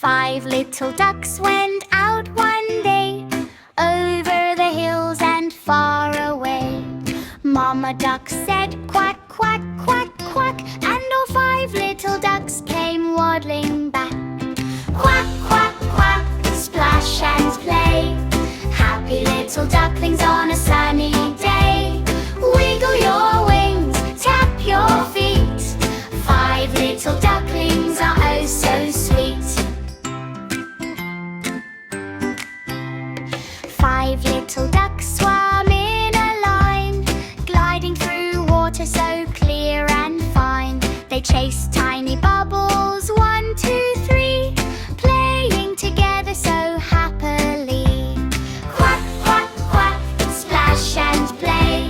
5 little ducks went out one day, over the hills and far away. Mama duck said quack, quack, quack, quack, and all 5 little ducks came waddling back. Quack, quack, quack, splash and play. Happy little ducklings on a sunny day. Wiggle your wings, tap your feet. 5 little ducklings are oh so sweet. 5 little ducks swam in a line, gliding through water so clear and fine. They chased tiny bubbles, 1, 2, 3, playing together so happily. Quack, quack, quack, splash and play.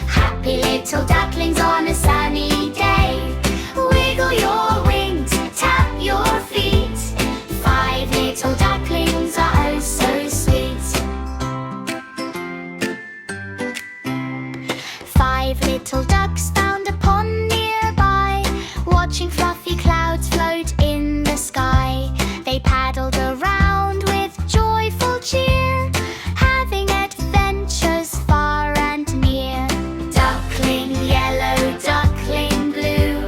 Happy little ducklings on a sunny day. Wiggle your wings, tap your feet. 5 little ducklings are oh so sweet. 5 little ducks found a pond nearby, watching fluffy clouds float in the sky. They paddled around with joyful cheer, having adventures far and near. Duckling yellow, duckling blue,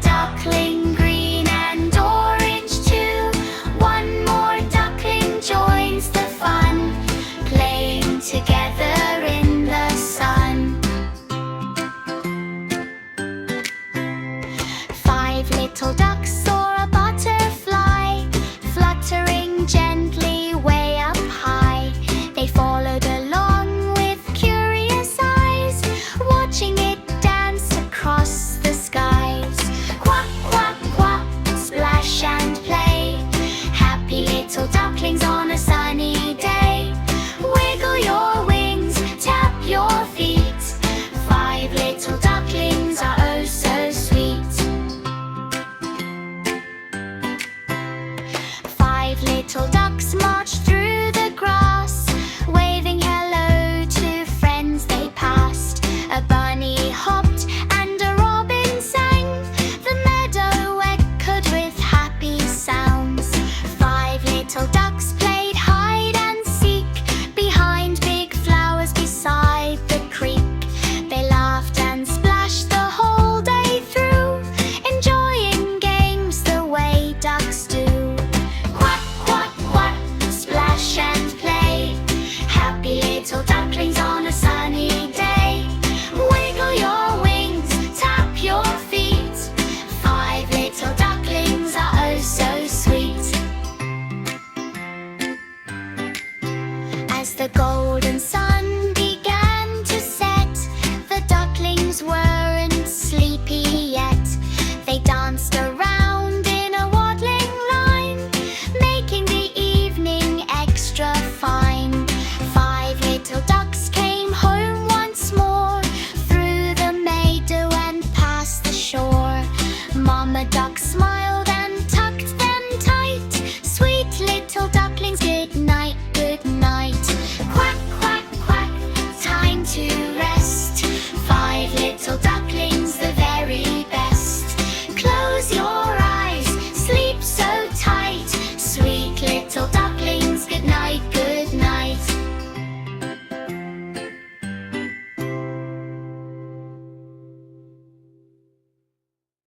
duckling green and orange too. One more duckling joins the fun, playing together in the sun. 5 little ducks saw a butterfly, fluttering gently way up high. They followed along with curious eyes, watching it dance across the skies. Quack, quack, quack, splash and play. Happy little ducklings on a sunny day. Wiggle your wings, tap your feet. 5 little ducklings are oh so sweet. 5 little ducks marched through the grass, waving hello to friends they passed. A bunny hopped and a robin sang, the meadow echoed with happy sounds. 5 little ducks played hide and seek behind big flowers beside the creek. They laughed and splashed the whole day through, enjoying games the way ducks do. Quack, quack, quack, splash and play. Happy little ducklings on a sunny day. Wiggle your wings, tap your feet. 5 little ducklings are oh so sweet. As the golden sun began to set, the ducklings weren't sleepy yet. They danced around in a waddling line, making the evening extra fine. 5 little ducks came home once more, through the meadow and past the shore. Mama duck smiled